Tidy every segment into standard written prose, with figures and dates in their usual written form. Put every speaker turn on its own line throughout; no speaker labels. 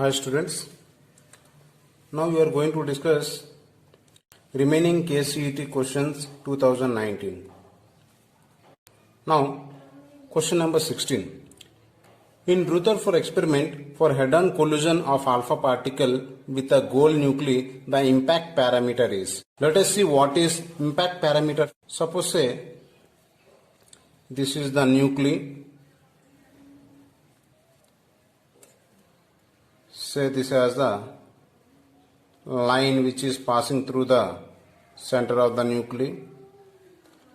Hi students, now we are going to discuss remaining KCET questions 2019. Now question number 16. In Rutherford experiment for head-on collision of alpha particle with a gold nuclei, the impact parameter is. Let us see what is impact parameter. Suppose say this is the nuclei. Say this as the line which is passing through the center of the nuclei.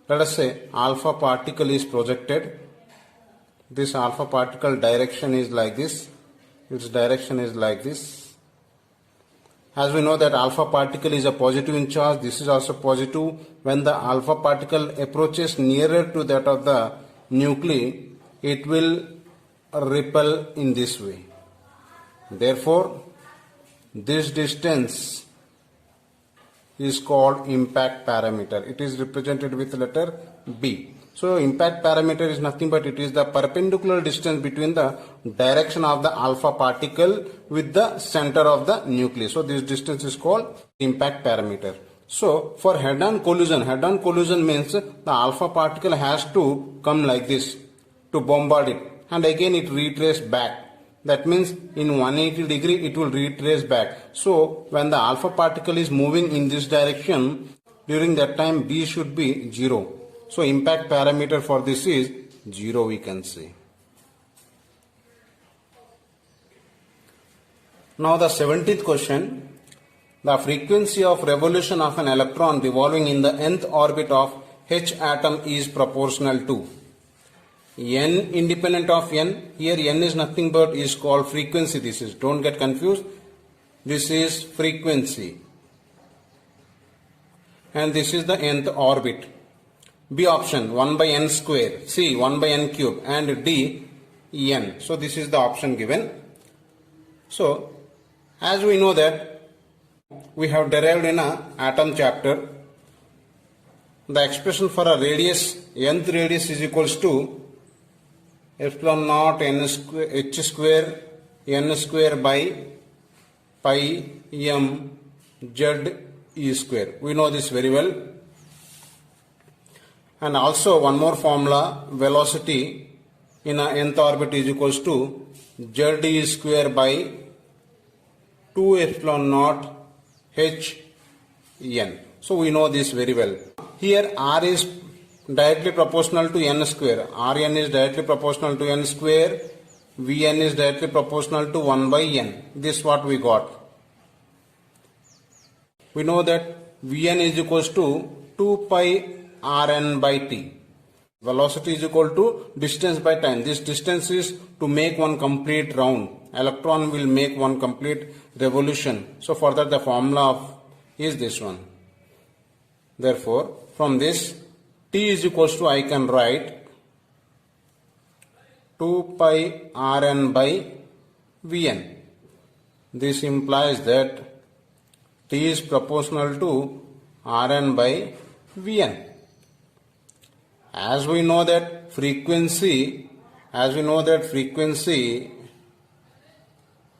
Let us say alpha particle is projected. This alpha particle direction is like this. Its direction is like this. As we know that alpha particle is a positive in charge, this is also positive. When the alpha particle approaches nearer to that of the nuclei, it will repel in this way. Therefore, this distance is called impact parameter. It is represented with letter B. So, impact parameter is nothing but it is the perpendicular distance between the direction of the alpha particle with the center of the nucleus. So, this distance is called impact parameter. So, for head-on collision means the alpha particle has to come like this to bombard it, and again it retrace back. That means in 180 degree it will retrace back. So when the alpha particle is moving in this direction, during that time B should be 0. So impact parameter for this is 0, we can say. Now the 17th question. The frequency of revolution of an electron revolving in the nth orbit of H atom is proportional to n independent of n. Here n is nothing but is called frequency. This is, don't get confused, this is frequency, and this is the nth orbit. B option 1 by n square, C 1 by n cube, and D n. So this is the option given. So as we know that we have derived in a atom chapter, the expression for a radius, nth radius is equals to epsilon naught n square h square n square by pi m z e square. We know this very well. And also one more formula, velocity in a nth orbit is equals to z e square by 2 epsilon naught h n. So we know this very well. Here r is directly proportional to n square. Rn is directly proportional to n square. Vn is directly proportional to 1 by n. This is what we got. We know that Vn is equals to 2 pi Rn by t. Velocity is equal to distance by time. This distance is to make one complete round. Electron will make one complete revolution. So for that the formula is this one. Therefore, from this T is equals to, I can write 2 pi Rn by Vn. This implies that T is proportional to Rn by Vn. As we know that frequency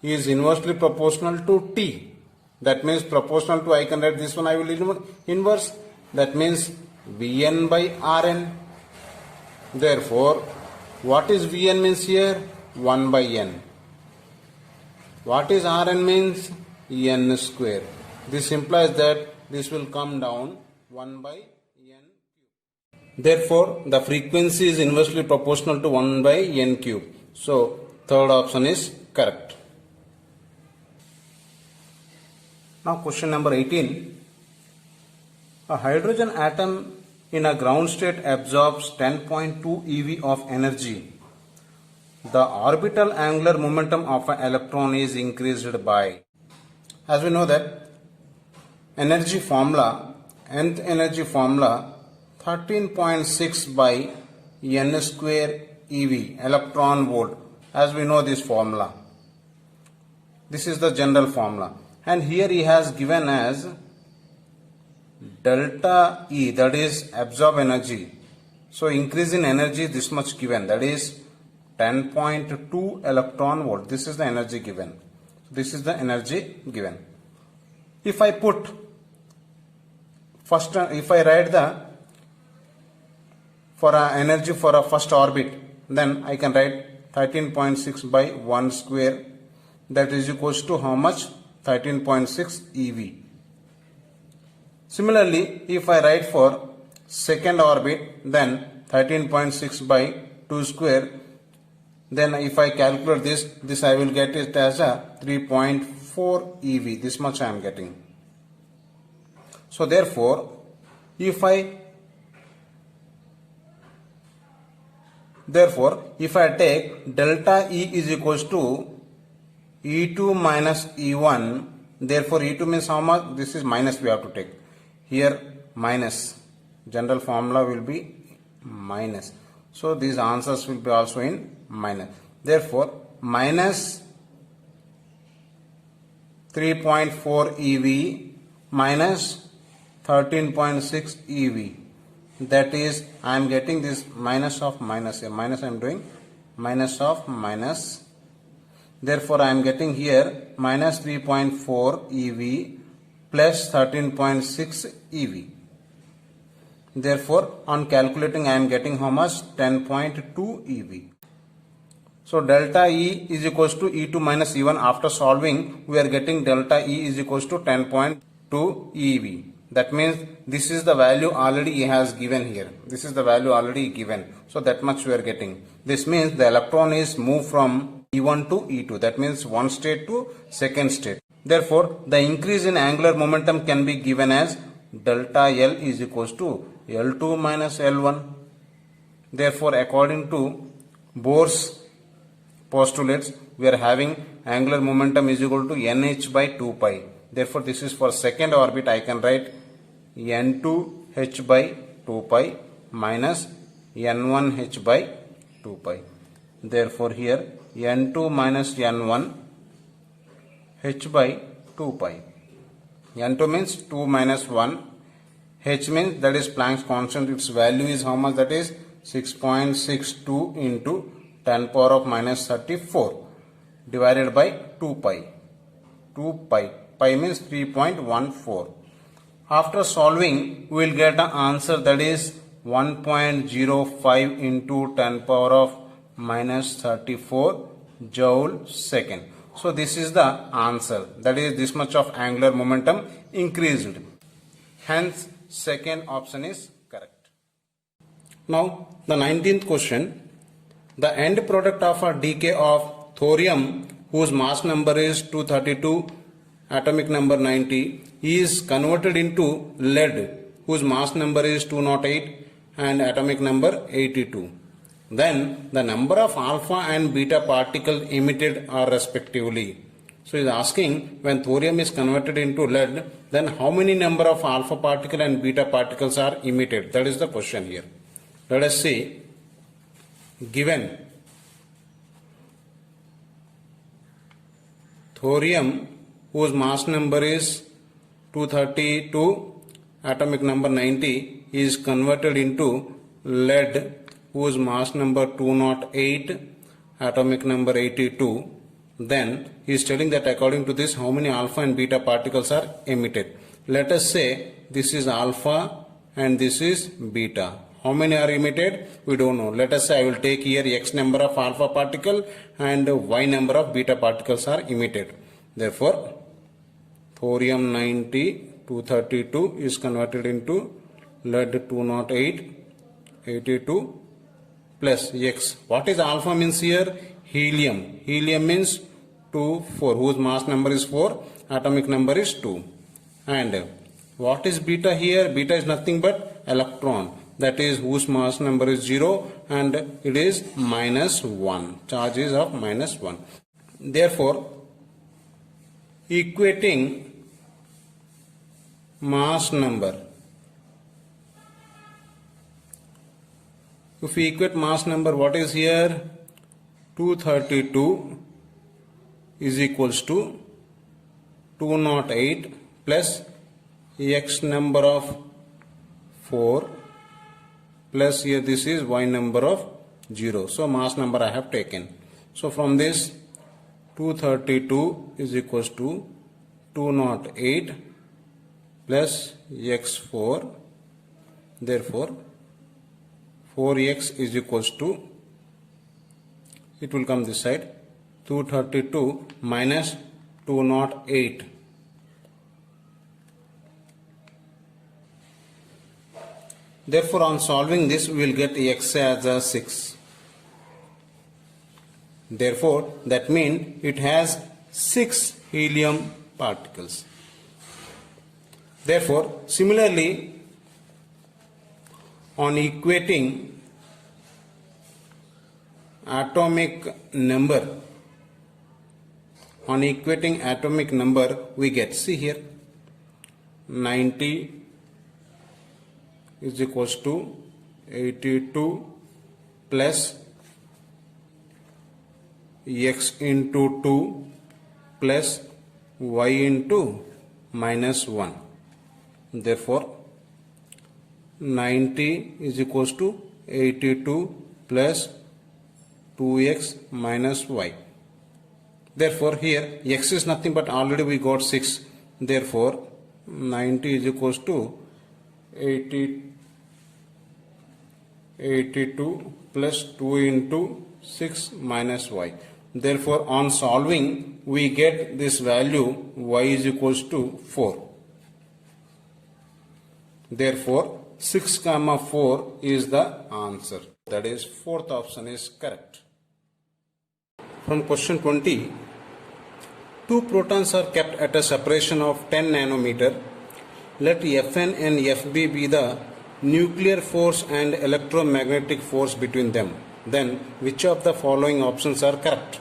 is inversely proportional to T. That means proportional to, I can write this one, I will inverse. That means Vn by Rn. Therefore, what is Vn means here? 1 by n. What is Rn means? n square. This implies that this will come down 1 by n cube. Therefore, the frequency is inversely proportional to 1 by n cube. So, third option is correct. Now question number 18. A hydrogen atom in a ground state absorbs 10.2 eV of energy. The orbital angular momentum of an electron is increased by. As we know that energy formula, nth energy formula 13.6 by n square eV, electron volt. As we know this formula. This is the general formula. And here he has given as delta E, that is absorb energy. So increase in energy this much given, that is 10.2 electron volt. This is the energy given. This is the energy given. If I put first, if I write the for a energy for a first orbit, then I can write 13.6 by 1 square, that is equals to how much? 13.6 eV. Similarly, if I write for second orbit, then 13.6 by 2 square, then if I calculate this I will get it as a 3.4 eV. This much I am getting. So therefore, if I take delta E is equals to E2 minus E1, therefore E2 means how much? This is minus we have to take. Here minus, general formula will be minus. So these answers will be also in minus. Therefore minus 3.4 EV minus 13.6 EV. That is, I am getting this minus of minus here. Minus I am doing minus of minus. Therefore, I am getting here minus 3.4 EV plus 13.6 EV. Therefore, on calculating, I am getting how much? 10.2 EV. So, delta E is equals to E2 minus E1. After solving, we are getting delta E is equals to 10.2 EV. That means this is the value already he has given here. This is the value already given. So that much we are getting. This means the electron is moved from E1 to E2. That means one state to second state. Therefore, the increase in angular momentum can be given as delta L is equals to L2 minus L1. Therefore, according to Bohr's postulates, we are having angular momentum is equal to NH by 2 pi. Therefore, this is for second orbit. I can write N2h by 2 pi minus N1h by 2 pi. Therefore, here N2 minus N1 h by 2 pi. N2 means 2 minus 1. H means that is Planck's constant. Its value is how much? That is 6.62 into 10 power of minus 34 divided by 2 pi. 2 pi. Pi means 3.14. After solving, we will get an answer that is 1.05 into 10 power of minus 34 joule second. So this is the answer. That is, this much of angular momentum increased. Hence, second option is correct. Now, the 19th question. The end product of a decay of thorium, whose mass number is 232, atomic number 90, is converted into lead, whose mass number is 208 and atomic number 82. Then the number of alpha and beta particles emitted are respectively. So he is asking, when thorium is converted into lead, then how many number of alpha particle and beta particles are emitted? That is the question here. Let us see. Given thorium, whose mass number is 232, atomic number 90, is converted into lead, whose mass number 208, atomic number 82. Then he is telling that according to this, how many alpha and beta particles are emitted. Let us say this is alpha and this is beta. How many are emitted? We don't know. Let us say I will take here X number of alpha particle and Y number of beta particles are emitted. Therefore, thorium 90 232 is converted into lead 208 82 plus X. What is alpha means here? Helium. Helium means 2, 4, whose mass number is 4, atomic number is 2. And what is beta here? Beta is nothing but electron. That is, whose mass number is 0 and it is minus 1. Charge is of minus 1. Therefore, equating mass number. If we equate mass number, what is here? 232 is equals to 208 plus X number of 4 plus here this is Y number of 0. So mass number I have taken. So from this 232 is equals to 208 plus x4. Therefore, 4x is equals to, it will come this side, 232 minus 208. Therefore, on solving this, we will get x as a 6. Therefore, that means it has 6 helium particles. Therefore, similarly, on equating atomic number, we get, see here, 90 is equals to 82 plus x into 2 plus y into minus 1. Therefore, 90 is equals to 82 plus 2x minus y. Therefore, here x is nothing but already we got 6. Therefore, 90 is equals to 82 plus 2 into 6 minus y. Therefore, on solving, we get this value y is equals to 4. Therefore, 6, 4 is the answer. That is, fourth option is correct. From question 20, two protons are kept at a separation of 10 nanometer. Let Fn and Fb be the nuclear force and electromagnetic force between them. Then, which of the following options are correct?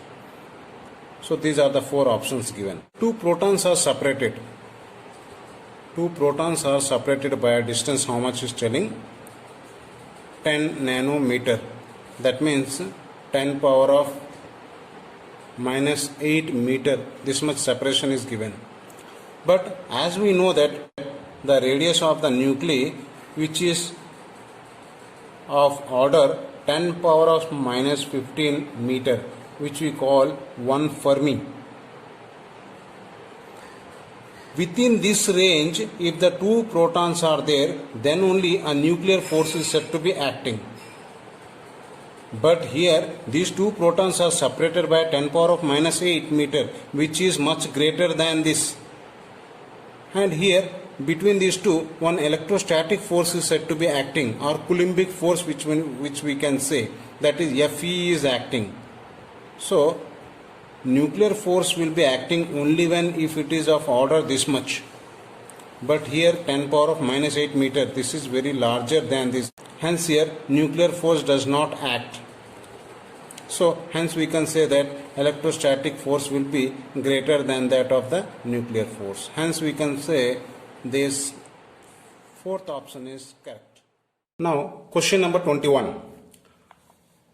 So, these are the 4 options given. Two protons are separated. By a distance, how much is telling? 10 nanometer. That means 10 power of minus 8 meter. This much separation is given. But as we know that the radius of the nuclei, which is of order 10 power of minus 15 meter, which we call 1 Fermi. Within this range, if the two protons are there, then only a nuclear force is said to be acting. But here, these two protons are separated by 10 power of minus 8 meter, which is much greater than this. And here, between these two, one electrostatic force is said to be acting, or Coulombic force, which we can say, that is Fe is acting. So, nuclear force will be acting only when if it is of order this much. But here 10 power of minus 8 meter, this is very larger than this. Hence here nuclear force does not act. So hence we can say that electrostatic force will be greater than that of the nuclear force. Hence we can say this fourth option is correct. Now question number 21.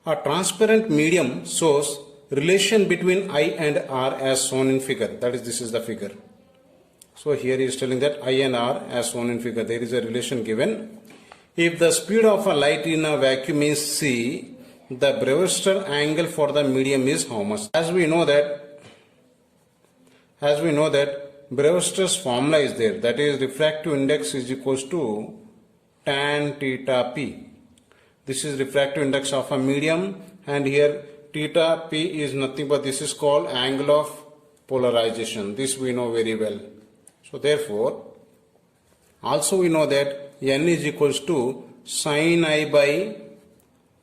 A transparent medium shows relation between I and R as shown in figure. That is, this is the figure. So here he is telling that I and R as shown in figure. There is a relation given. If the speed of a light in a vacuum is c, the Brewster angle for the medium is how much? As we know that Brewster's formula is there. That is, refractive index is equals to tan theta p. This is refractive index of a medium, and here theta p is nothing but this is called angle of polarization. This we know very well. So therefore, also we know that n is equals to sin I by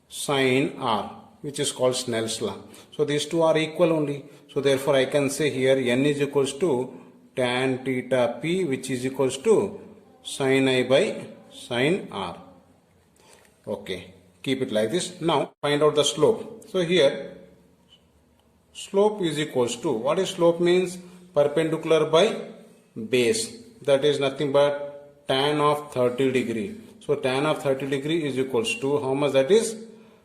sin r, which is called Snell's law. So these two are equal only. So therefore I can say here n is equals to tan theta p, which is equals to sin I by sin r. Okay, keep it like this. Now find out the slope. So here slope is equals to, what is slope means? Perpendicular by base. That is nothing but tan of 30 degree. So tan of 30 degree is equals to how much? That is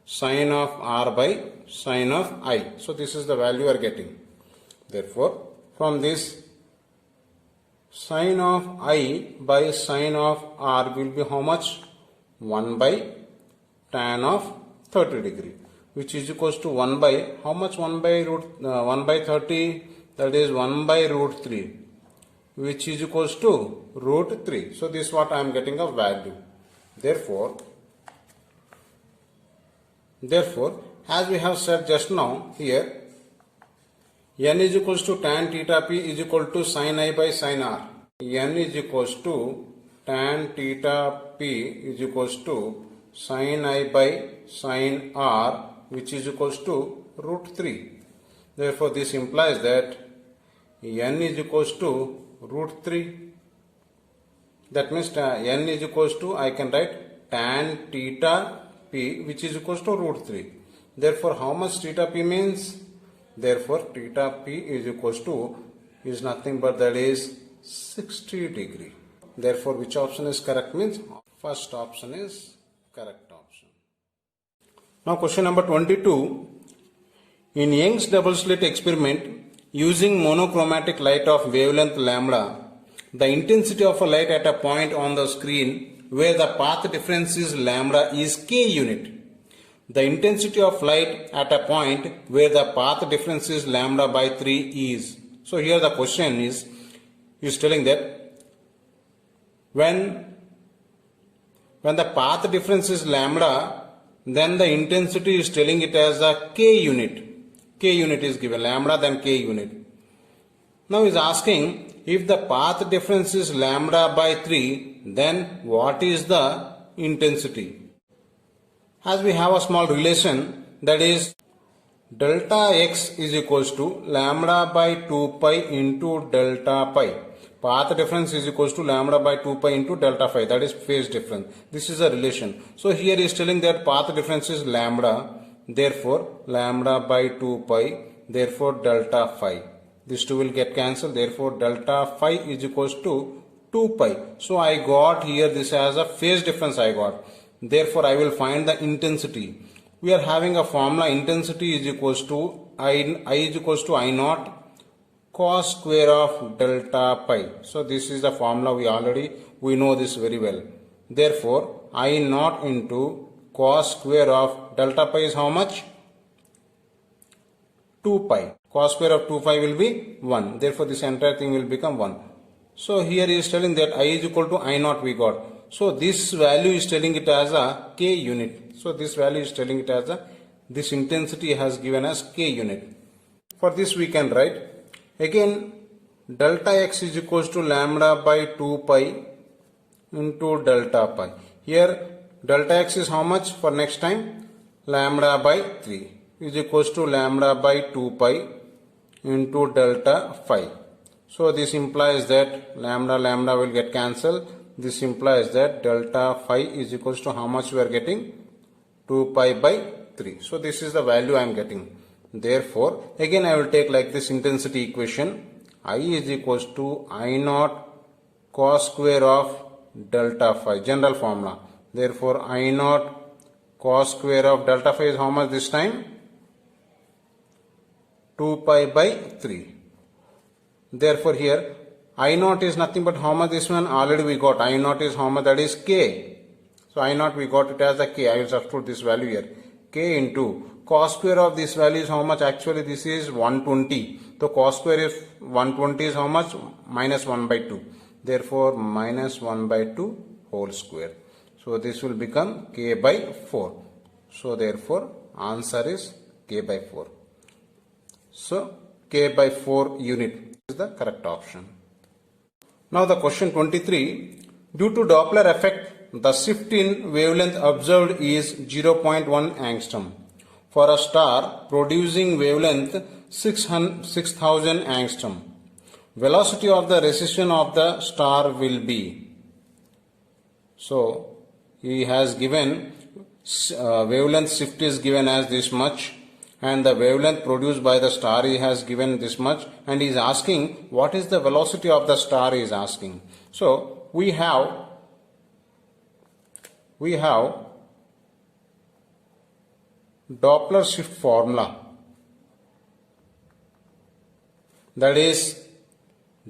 sin of r by sin of I. So this is the value we are getting. Therefore from this sin of I by sin of r will be how much? 1 by tan of 30 degree. which is equals to 1 by, how much 1 by root, 1 by 30, that is 1 by root 3, which is equals to root 3. So this is what I am getting a value. Therefore, as we have said just now here, n is equals to tan theta p is equal to sin I by sin r. N is equals to tan theta p is equals to sin I by sin r, which is equals to root 3. Therefore, this implies that n is equals to root 3. That means n is equals to, I can write tan theta p, which is equals to root 3. Therefore, how much theta p means? Therefore, theta p is equals to, is nothing but that is 60 degree. Therefore, which option is correct means first option is correct option. Now question number 22. In Young's double slit experiment, using monochromatic light of wavelength lambda, the intensity of a light at a point on the screen where the path difference is lambda is k unit. The intensity of light at a point where the path difference is lambda by 3 is. So here the question is telling that when the path difference is lambda, then the intensity is telling it as a k unit. K unit is given, lambda then k unit. Now is asking if the path difference is lambda by 3, then what is the intensity? As we have a small relation, that is delta x is equals to lambda by 2 pi into delta pi. Path difference is equals to lambda by 2 pi into delta phi, that is phase difference. This is a relation. So here is telling that path difference is lambda, therefore lambda by 2 pi, therefore delta phi. These two will get cancelled, therefore delta phi is equals to 2 pi. So I got here this as a phase difference I got. Therefore, I will find the intensity. We are having a formula, intensity is equals to I is equals to I naught cos square of delta pi. So this is the formula we know this very well. Therefore, I naught into cos square of delta pi is how much? 2 pi. Cos square of 2 pi will be 1. Therefore, this entire thing will become 1. So here he is telling that I is equal to I naught we got. So this value is telling it as a k unit. So this value is telling it as this intensity has given as k unit. For this we can write again delta x is equals to lambda by 2 pi into delta pi. Here delta x is how much for next time? Lambda by 3 is equals to lambda by 2 pi into delta phi. So this implies that lambda will get cancelled. This implies that delta phi is equals to how much we are getting? 2 pi by 3. So this is the value I am getting. Therefore, again I will take like this intensity equation. I is equals to I naught cos square of delta phi, general formula. Therefore, I naught cos square of delta phi is how much this time? 2 pi by 3. Therefore, here I naught is nothing but how much this one? Already we got I naught is how much? That is k. So I naught we got it as a k. I will substitute this value here. K into cos square of this value is how much? Actually this is 120. So cos square is 120 is how much? Minus 1 by 2. Therefore minus 1 by 2 whole square. So this will become k by 4. So therefore answer is k by 4. So k by 4 unit is the correct option. Now the question 23. Due to Doppler effect, the shift in wavelength observed is 0.1 angstrom for a star producing wavelength 6000 angstrom. Velocity of the recession of the star will be. So he has given wavelength shift is given as this much, and the wavelength produced by the star he has given this much, and he is asking what is the velocity of the star he is asking. So we have Doppler shift formula, that is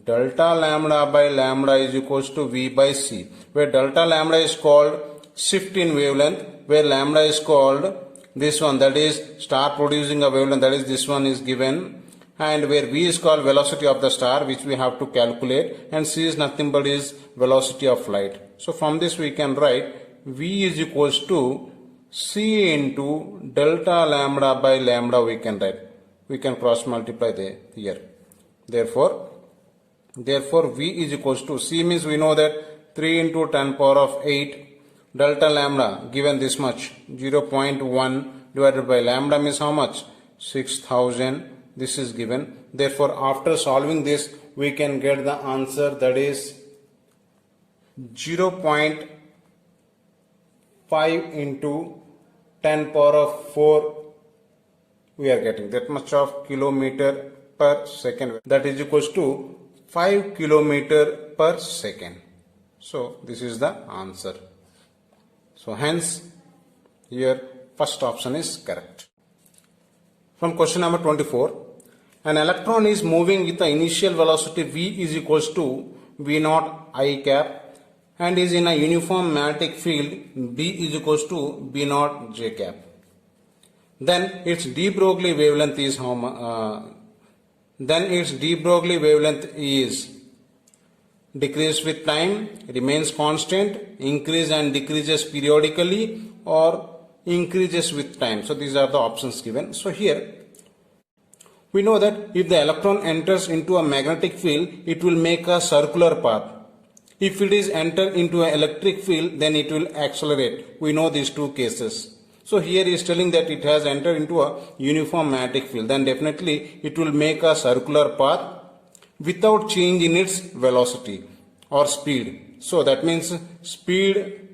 delta lambda by lambda is equals to V by C, where delta lambda is called shift in wavelength, where lambda is called this one, that is star producing a wavelength, that is this one is given, and where v is called velocity of the star, which we have to calculate, and c is nothing but is velocity of light. So from this we can write v is equals to c into delta lambda by lambda. We can write, we can cross multiply here. Therefore v is equals to, c means we know that 3 into 10 power of 8, delta lambda given this much, 0.1 divided by lambda means how much, 6000. This is given. Therefore after solving this we can get the answer, that is 0.5 into 10 power of 4. We are getting that much of kilometer per second, that is equals to 5 kilometer per second. So this is the answer. So hence here first option is correct. From question number 24, an electron is moving with the initial velocity v is equals to v naught I cap and is in a uniform magnetic field B is equals to B naught J cap. Then its de Broglie wavelength is how much? Then its de Broglie wavelength is decrease with time, remains constant, increase and decreases periodically, or increases with time. So these are the options given. So here we know that if the electron enters into a magnetic field, it will make a circular path. If it is entered into an electric field, then it will accelerate. We know these two cases. So here he is telling that it has entered into a uniform magnetic field, then definitely it will make a circular path without change in its velocity or speed. So that means speed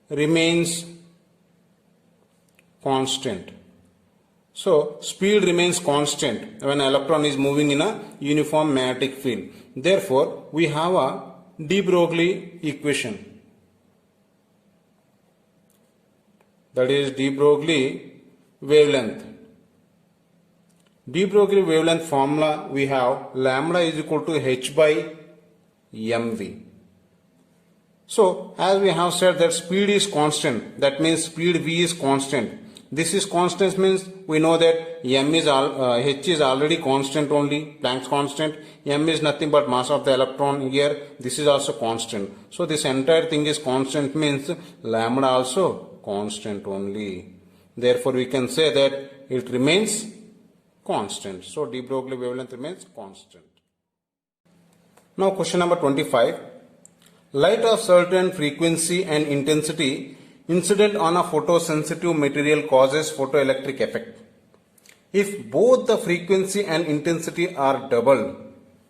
remains constant. So speed remains constant when an electron is moving in a uniform magnetic field. Therefore, we have a de Broglie equation. That is de Broglie wavelength. De Broglie wavelength formula we have lambda is equal to h by mv. So as we have said that speed is constant, that means speed v is constant. This is constant means we know that m is h is already constant only, Planck's constant. M is nothing but mass of the electron. Here this is also constant. So this entire thing is constant means lambda also constant only. Therefore we can say that it remains constant. So de Broglie wavelength remains constant. Now question number 25. Light of certain frequency and intensity incident on a photosensitive material causes photoelectric effect. If both the frequency and intensity are doubled,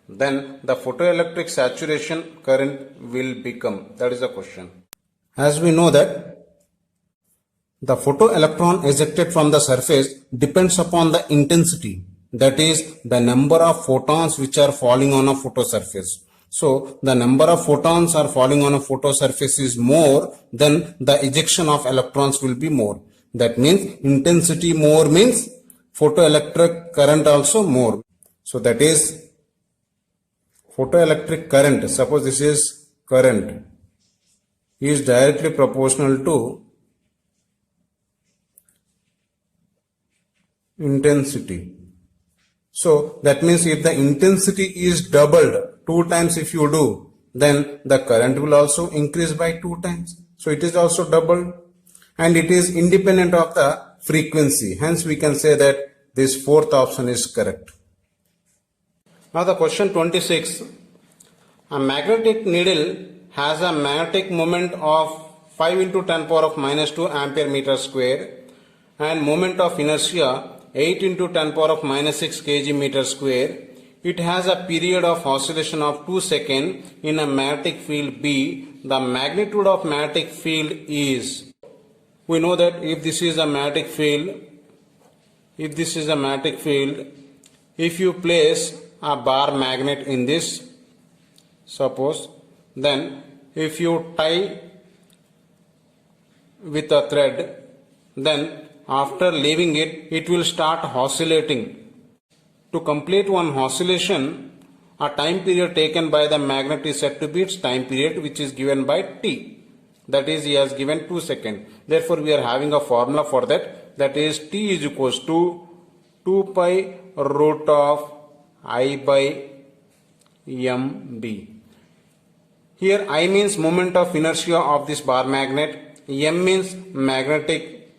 then the photoelectric saturation current will become. That is the question. As we know that the photoelectron ejected from the surface depends upon the intensity, that is the number of photons which are falling on a photosurface. So the number of photons are falling on a photosurface is more, then the ejection of electrons will be more. That means intensity more means photoelectric current also more. So that is photoelectric current, suppose this is current, is directly proportional to intensity. So that means if the intensity is doubled, 2 times if you do, then the current will also increase by 2 times. So it is also doubled and it is independent of the frequency. Hence we can say that this fourth option is correct. Now the question 26. A magnetic needle has a magnetic moment of 5 into 10 power of minus 2 ampere meter square and moment of inertia 8 into 10 power of minus 6 kg meter square. It has a period of oscillation of 2 seconds in a magnetic field B. The magnitude of magnetic field is, we know that if this is a magnetic field, if you place a bar magnet in this, suppose, then if you tie with a thread, then after leaving it, it will start oscillating. To complete one oscillation, a time period taken by the magnet is said to be its time period, which is given by T. That is, he has given 2 seconds. Therefore, we are having a formula for that. That is T is equals to 2 pi root of I by mb. Here I means moment of inertia of this bar magnet, m means magnetic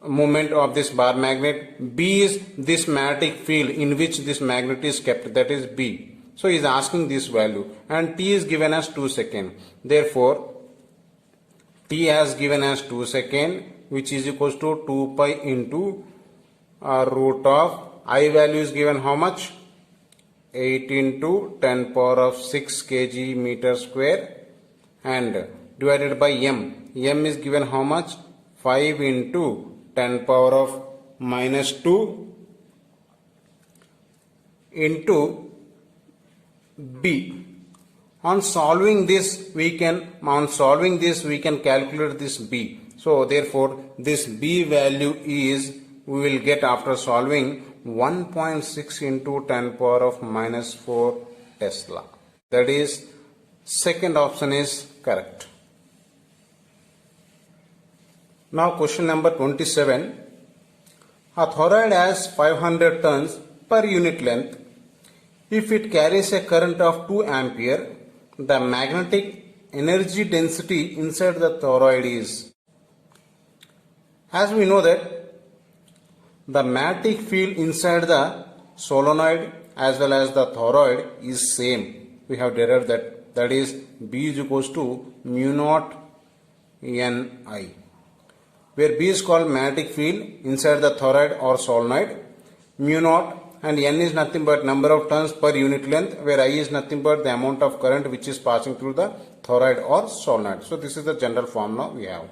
moment of this bar magnet, b is this magnetic field in which this magnet is kept, that is b. So he is asking this value, and t is given as 2 seconds. Therefore t has given as 2 seconds, which is equals to 2 pi into root of I value is given how much? 8 into 10 power of 6 kg meter square, and divided by m. M is given how much? 5 into 10 power of minus 2 into b. On solving this we can calculate this b. So therefore this b value is, we will get after solving, 1.6 into 10 power of minus 4 Tesla. That is, second option is correct. Now question number 27. A toroid has 500 turns per unit length. If it carries a current of 2 ampere, the magnetic energy density inside the toroid is. As we know that the magnetic field inside the solenoid as well as the toroid is same. We have derived that. That is, B is equals to mu naught Ni, where B is called magnetic field inside the toroid or solenoid, mu naught, and N is nothing but number of turns per unit length, where I is nothing but the amount of current which is passing through the toroid or solenoid. So this is the general formula we have.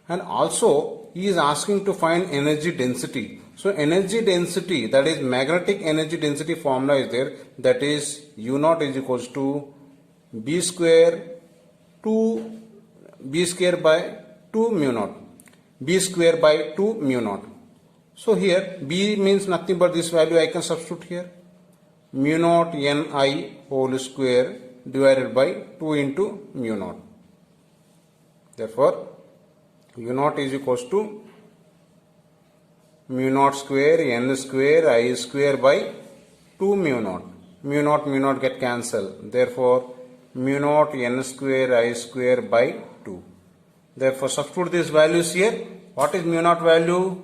And also he is asking to find energy density. So energy density, that is magnetic energy density formula is there, that is U naught is equals to B square by 2 mu naught, B square by 2 mu naught. So here B means nothing but this value I can substitute here, mu naught Ni whole square divided by 2 into mu naught. Therefore U naught is equals to mu naught square N square I square by 2 mu naught. Mu naught get cancelled. Therefore mu naught N square I square by 2. Therefore substitute these values here. What is mu naught value?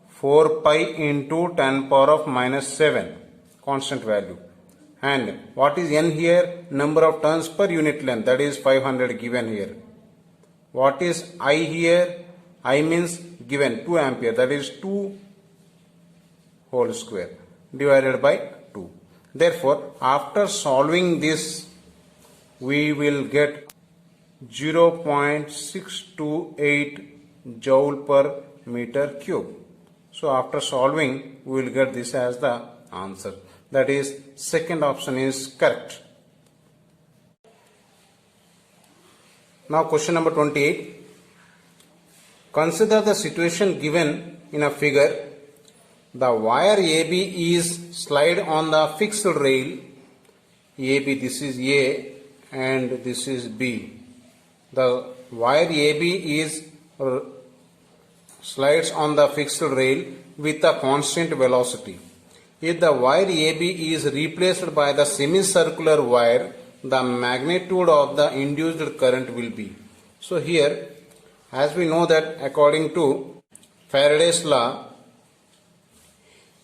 4 pi into 10 power of minus 7, constant value. And what is N here? Number of turns per unit length, that is 500 given here. What is I here? I means given 2 ampere, that is 2 whole square divided by 2. Therefore after solving this we will get 0.628 joule per meter cube. So after solving we will get this as the answer. That is, second option is correct. Now question number 28. Consider the situation given in a figure. The wire AB is slid on the fixed rail. AB, this is A and this is B. The wire AB is slides on the fixed rail with a constant velocity. If the wire AB is replaced by the semicircular wire, the magnitude of the induced current will be. So here, as we know that according to Faraday's law,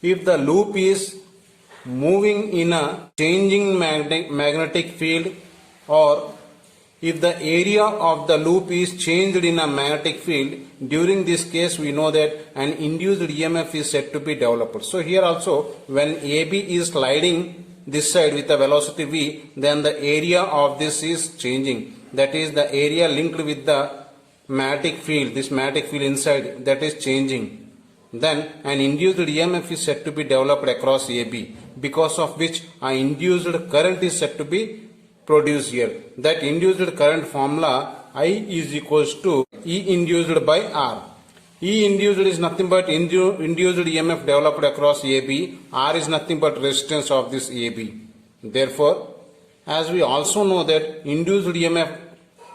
if the loop is moving in a changing magnetic field, or if the area of the loop is changed in a magnetic field, during this case we know that an induced EMF is said to be developed. So here also, when AB is sliding this side with a velocity V, then the area of this is changing. That is, the area linked with the magnetic field, this magnetic field inside, that is changing. Then an induced EMF is said to be developed across AB, because of which an induced current is said to be produced here. That induced current formula, I is equals to E induced by R. E induced is nothing but induced EMF developed across AB. R is nothing but resistance of this AB. Therefore, as we also know that induced EMF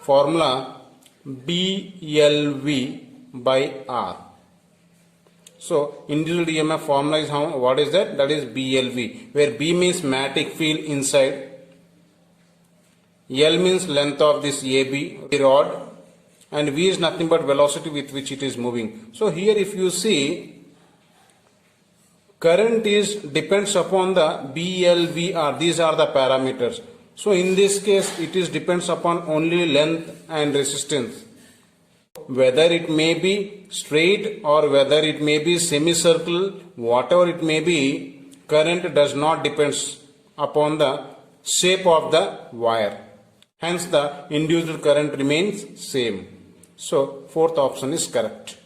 formula BLV by R. So induced EMF formula is how, what is that? That is BLV, where B means magnetic field inside, L means length of this AB rod, and V is nothing but velocity with which it is moving. So here if you see, current is depends upon the BLVR. These are the parameters. So in this case it is depends upon only length and resistance. Whether it may be straight or whether it may be semicircle, whatever it may be, current does not depends upon the shape of the wire. Hence the induced current remains same. So fourth option is correct.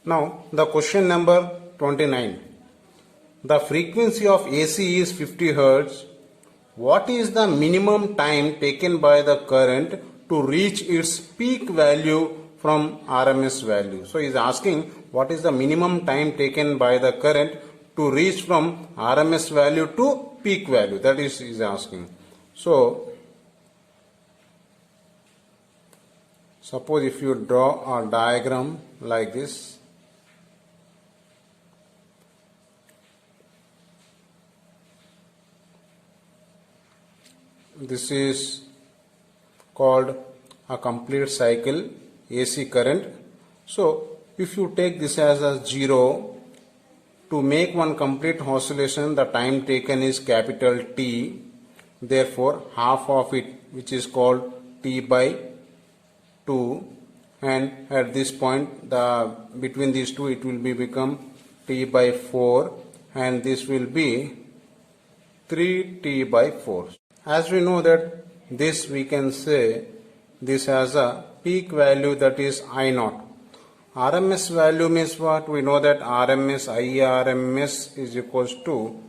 Now the question number 29. The frequency of AC is 50 Hz. What is the minimum time taken by the current to reach its peak value from RMS value? So he is asking what is the minimum time taken by the current to reach from RMS value to peak value. That is he is asking. So suppose if you draw a diagram like this. This is called a complete cycle AC current. So if you take this as a 0, to make one complete oscillation the time taken is capital T. Therefore half of it, which is called T by 2, and at this point the between these two it will be become T by 4, and this will be 3T by 4. As we know that this we can say this has a peak value, that is I0. RMS value means what? We know that IRMS is equals to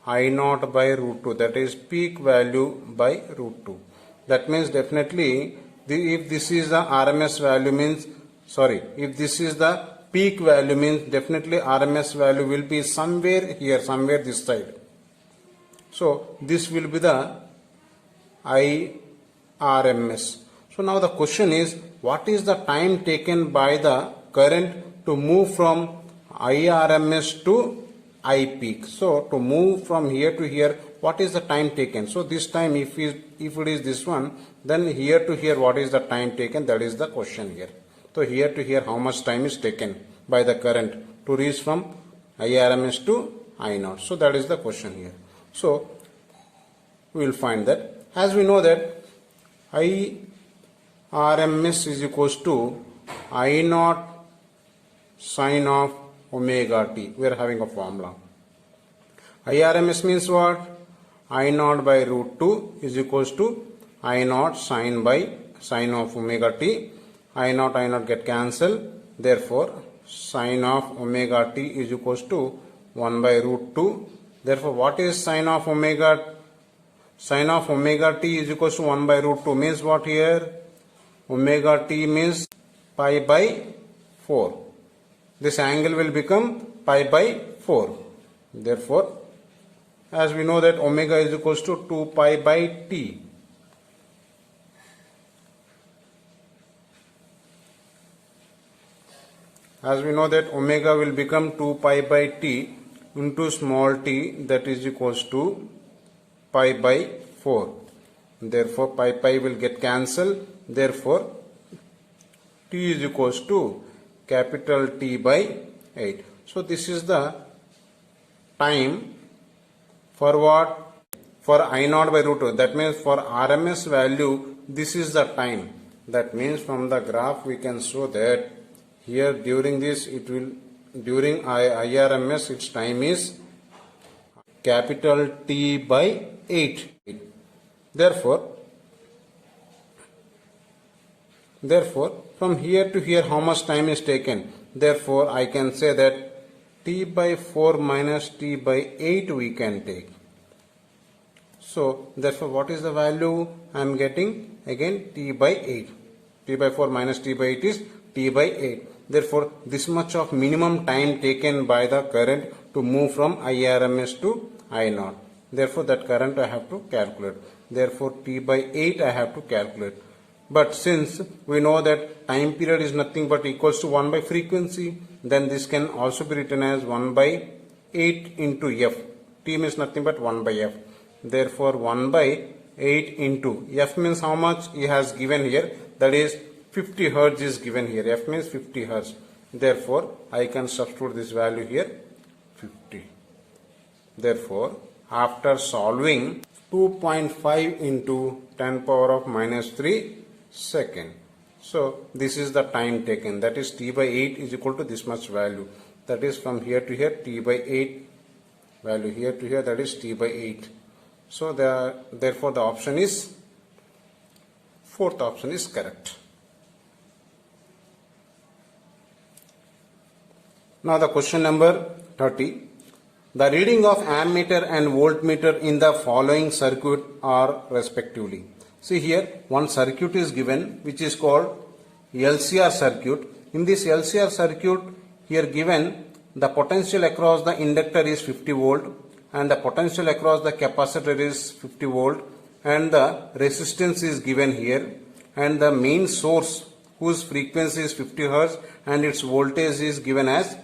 I0 by root 2, that is peak value by root 2. That means definitely if this is the RMS value means, if this is the peak value means definitely RMS value will be somewhere here, somewhere this side. So this will be the IRMS. So now the question is, what is the time taken by the current to move from IRMS to I peak? So to move from here to here, what is the time taken? So this time if it is this one, then here to here what is the time taken? That is the question here. So here to here how much time is taken by the current to reach from IRMS to I0? So that is the question here. So we will find that. As we know that IRMS is equals to I0 sine of omega t. We are having a formula. IRMS means what? I0 by root 2 is equals to I0 sine by sine of omega t. I0 get cancelled. Therefore, sine of omega t is equals to 1 by root 2. Therefore, what is sine of omega t? Sine of omega t is equals to 1 by root 2 means what here? Omega t means pi by 4. This angle will become pi by 4. Therefore, as we know that omega is equals to 2 pi by t. As we know that omega will become 2 pi by t into small t, that is equals to pi by 4. Therefore pi will get cancelled. Therefore t is equals to capital T by 8. So this is the time for what? For I0 by root 2. That means for RMS value this is the time. That means from the graph we can show that here during this it will, during IRMS its time is capital T by 8. Therefore from here to here how much time is taken? Therefore I can say that T by 4 minus T by 8 we can take. So therefore what is the value I am getting? Again T by 8. T by 4 minus T by 8 is T by 8. Therefore this much of minimum time taken by the current to move from IRMS to I0. Therefore that current I have to calculate. Therefore, T by 8 I have to calculate. But since we know that time period is nothing but equals to 1 by frequency, then this can also be written as 1 by 8 into F. T means nothing but 1 by F. Therefore, 1 by 8 into F means how much he has given here, that is 50 Hertz is given here. F means 50 Hertz. Therefore, I can substitute this value here 50. Therefore, after solving 2.5 into 10 power of minus 3 second. So, this is the time taken, that is T by 8 is equal to this much value. That is from here to here T by 8 value, here to here, that is T by 8. So, therefore the option is, fourth option is correct. Now the question number 30. The reading of ammeter and voltmeter in the following circuit are respectively. See here, one circuit is given which is called LCR circuit. In this LCR circuit, here given the potential across the inductor is 50 volt and the potential across the capacitor is 50 volt and the resistance is given here and the main source whose frequency is 50 Hz and its voltage is given as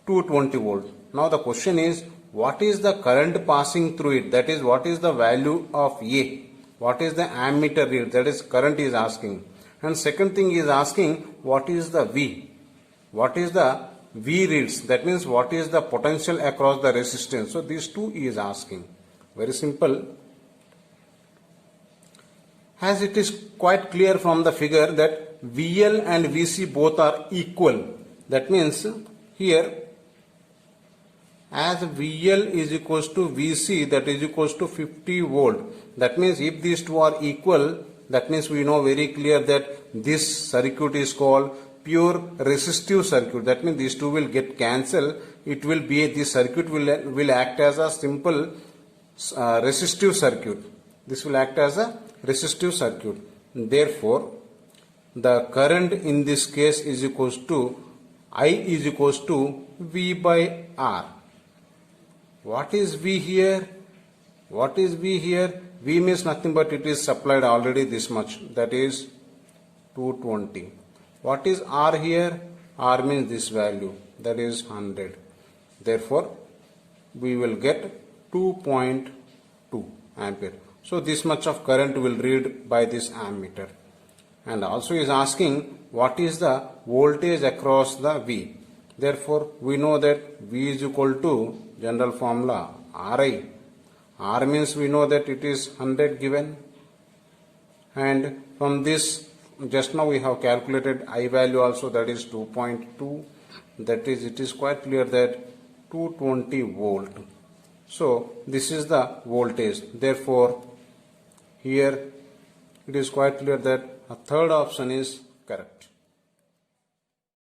220 volt. Now the question is, what is the current passing through it? That is, what is the value of A? What is the ammeter read? That is, current is asking. And second thing is asking, what is the V? What is the V reads? That means, what is the potential across the resistance? So these two is asking. Very simple. As it is quite clear from the figure that VL and VC both are equal. That means, here, as VL is equals to VC, that is equals to 50 volt. That means if these two are equal, that means we know very clear that this circuit is called pure resistive circuit. That means these two will get cancelled. It will be, this circuit will act as a simple resistive circuit. This will act as a resistive circuit. Therefore, the current in this case is equals to, I is equals to V by R. What is V here? What is V here? V means nothing but it is supplied already this much, that is 220. What is R here? R means this value, that is 100. Therefore, we will get 2.2 ampere. So this much of current will read by this ammeter. And also is asking what is the voltage across the V. Therefore, we know that V is equal to general formula Ri. R means we know that it is 100 given. And from this, just now we have calculated I value also, that is 2.2. That is, it is quite clear that 220 volt. So, this is the voltage. Therefore, here it is quite clear that a third option is correct.